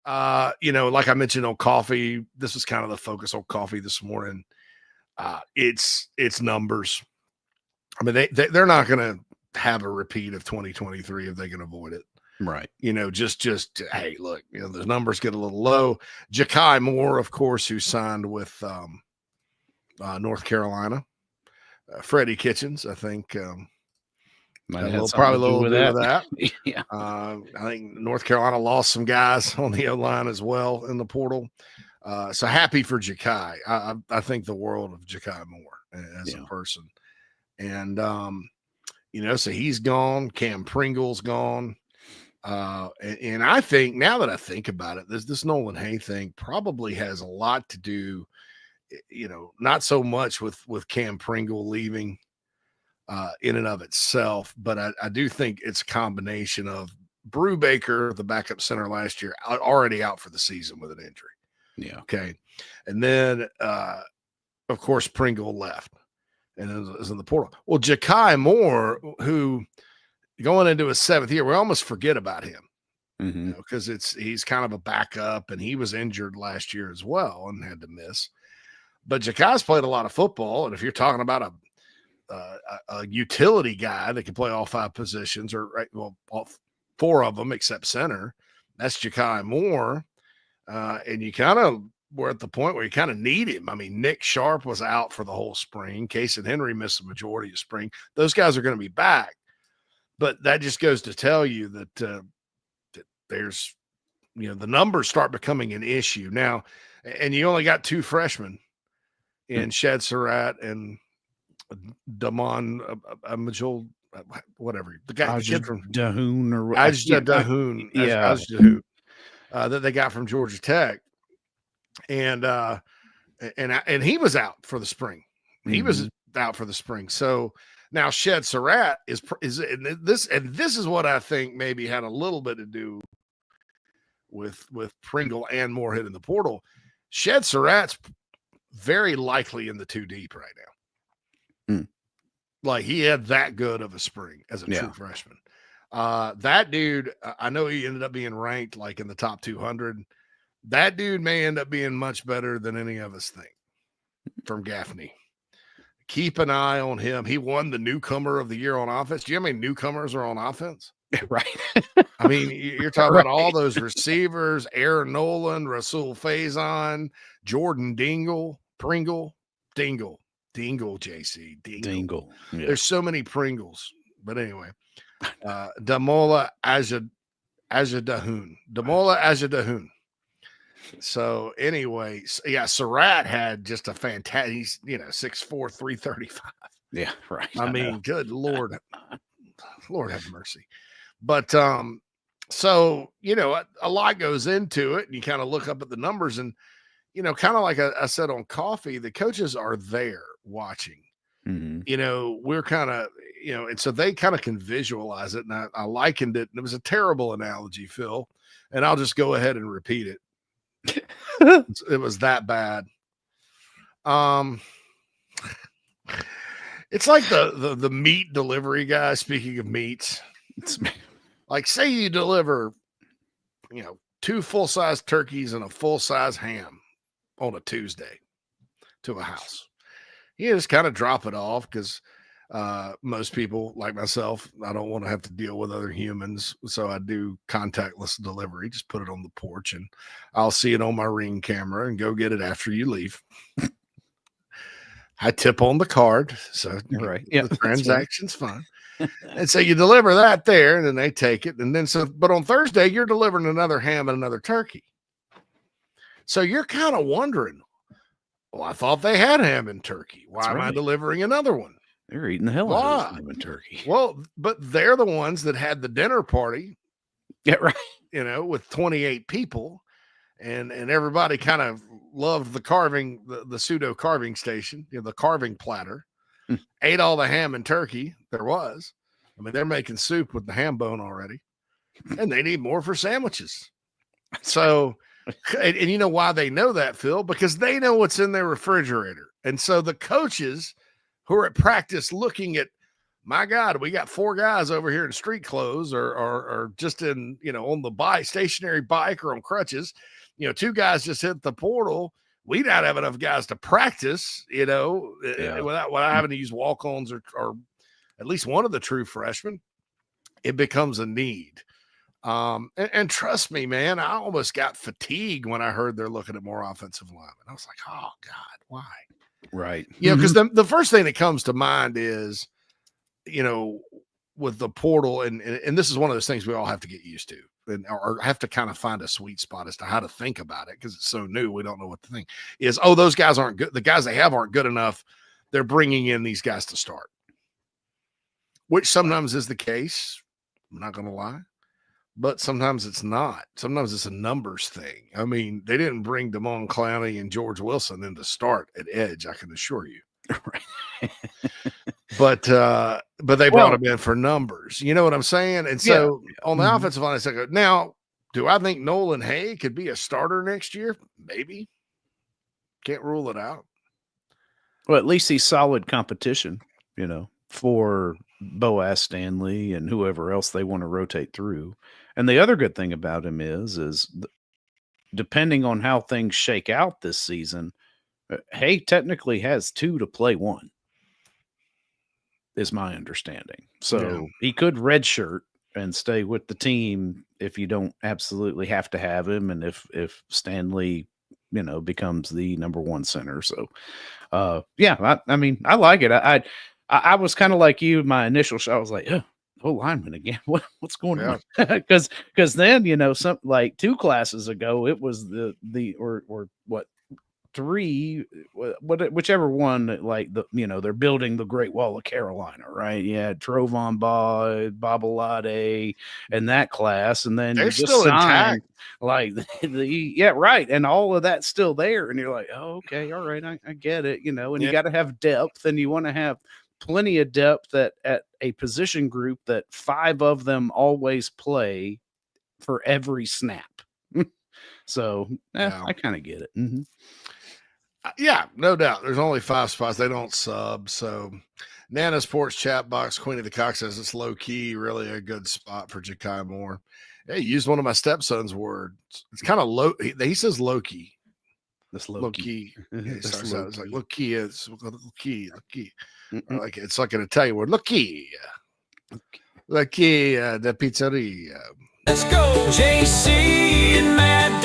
Like I mentioned on coffee, this was kind of the focus on coffee this morning. It's numbers. I mean, they're not going to have a repeat of 2023 if they can avoid it. Right. Just hey, look, the numbers get a little low. Ja'Kai Moore, of course, who signed with North Carolina. Freddie Kitchens, I think, might have probably a little to do with that. Yeah. I think North Carolina lost some guys on the O-line as well in the portal. So happy for Ja'Kai. I think the world of Ja'Kai Moore as a person. And, so he's gone. Cam Pringle's gone. And I think, now that I think about it, this Nolan Hay thing probably has a lot to do, not so much with Cam Pringle leaving in and of itself, but I do think it's a combination of Brubaker, the backup center last year, already out for the season with an injury. Yeah. Okay. And then, of course, Pringle left and is in the portal. Well, Ja'Kai Moore, who going into his 7th year, we almost forget about him because he's kind of a backup, and he was injured last year as well and had to miss. But Ja'Kai's played a lot of football, and if you're talking about a utility guy that can play all 5 positions, or all 4 of them except center, that's Ja'Kai Moore. And you kind of were at the point where you kind of need him. I mean, Nick Sharp was out for the whole spring. Case and Henry missed the majority of spring. Those guys are going to be back. But that just goes to tell you that there's, the numbers start becoming an issue now. And you only got 2 freshmen in Shed Surratt and Damon Majul, whatever. The kid from Dahoon or Dahoon. Yeah. Dahoon, that they got from Georgia Tech. And he was out for the spring. He was out for the spring. So now Shed Surratt is this is what I think maybe had a little bit to do with Pringle and Moore hitting the portal. Shed Surratt's very likely in the 2 deep right now. Like, he had that good of a spring as a true freshman. That dude, I know he ended up being ranked like in the top 200. That dude may end up being much better than any of us think from Gaffney. Keep an eye on him. He won the newcomer of the year on offense. Do you know how many newcomers are on offense? Right. I mean, you're talking about all those receivers, Aaron Nolan, Rasul Faison, Jordan Pringle, JC. Dingle. Yeah. There's so many Pringles. But anyway, Damola Ajadahoon. So anyway, Surratt had just a fantastic, he's 6'4", 335. Yeah, right. I mean, good Lord. Lord have mercy. But so a lot goes into it, and you kind of look up at the numbers, and kind of like I said on coffee, the coaches are there watching. We're kind of, and so they kind of can visualize it. And I likened it. And it was a terrible analogy, Phil, and I'll just go ahead and repeat it. It was that bad. It's like the meat delivery guy. Speaking of meats, like, say you deliver, 2 full-size turkeys and a full-size ham on a Tuesday to a house. You just kind of drop it off because most people, like myself, I don't want to have to deal with other humans. So I do contactless delivery. Just put it on the porch, and I'll see it on my Ring camera and go get it after you leave. I tip on the card. So the transaction's fine. And so you deliver that there, and then they take it. And then but on Thursday, you're delivering another ham and another turkey. So you're kind of wondering, well, I thought they had ham and turkey. Why am I delivering another one? They're eating the hell out of ham and turkey. Well, but they're the ones that had the dinner party. Yeah, right. With 28 people, and everybody kind of loved the carving, the pseudo carving station, the carving platter. Ate all the ham and turkey there was. I mean, they're making soup with the ham bone already, and they need more for sandwiches. So, and you know why they know that, Phil? Because they know what's in their refrigerator. And so the coaches who are at practice looking at My God, we got 4 guys over here in street clothes or just in, on the bike, stationary bike or on crutches. 2 guys just hit the portal. We not have enough guys to practice, without having to use walk-ons or at least one of the true freshmen. It becomes a need. And trust me, man, I almost got fatigued when I heard they're looking at more offensive linemen. I was like, oh God, why? Right. Because the first thing that comes to mind is, with the portal, and this is one of those things we all have to get used to, or have to kind of find a sweet spot as to how to think about it, because it's so new, we don't know what to think. Is, those guys aren't good. The guys they have aren't good enough. They're bringing in these guys to start, which sometimes is the case. I'm not going to lie. But sometimes it's not. Sometimes it's a numbers thing. I mean, they didn't bring Damon Clowney and George Wilson in to start at edge, I can assure you. Right. But they brought him in for numbers. You know what I'm saying? And so on the offensive line, I said, now, do I think Nolan Hay could be a starter next year? Maybe. Can't rule it out. Well, at least he's solid competition, for Boaz Stanley and whoever else they want to rotate through. And the other good thing about him is depending on how things shake out this season, Hay technically has 2 to play 1, is my understanding. So he could redshirt and stay with the team if you don't absolutely have to have him, and if Stanley, becomes the number 1 center. So, I mean, I like it. I was kind of like you. My initial shot, I was like, oh, lineman again. What's going on? Because then, some like 2 classes ago, it was whichever one, like they're building the Great Wall of Carolina, right? Yeah, Trovon Babalade, and that class, and then they're still intact. Like right, and all of that's still there, and you're like, oh, okay, all right, I get it, and you got to have depth, and you want to have plenty of depth at a position group that 5 of them always play for every snap. So I kind of get it. Mm-hmm. Yeah, no doubt. There's only 5 spots. They don't sub. So Nana's Porch chat box, Queen of the Cock, says it's low key, really a good spot for Ja'Kai Moore. Yeah, he used one of my stepson's words. It's kind of low. He says low key. That's low key. Yeah, he starts out. It's like low key. It's low key. Like it's like an Italian word. Low key. The pizzeria. Let's go, JC and Matt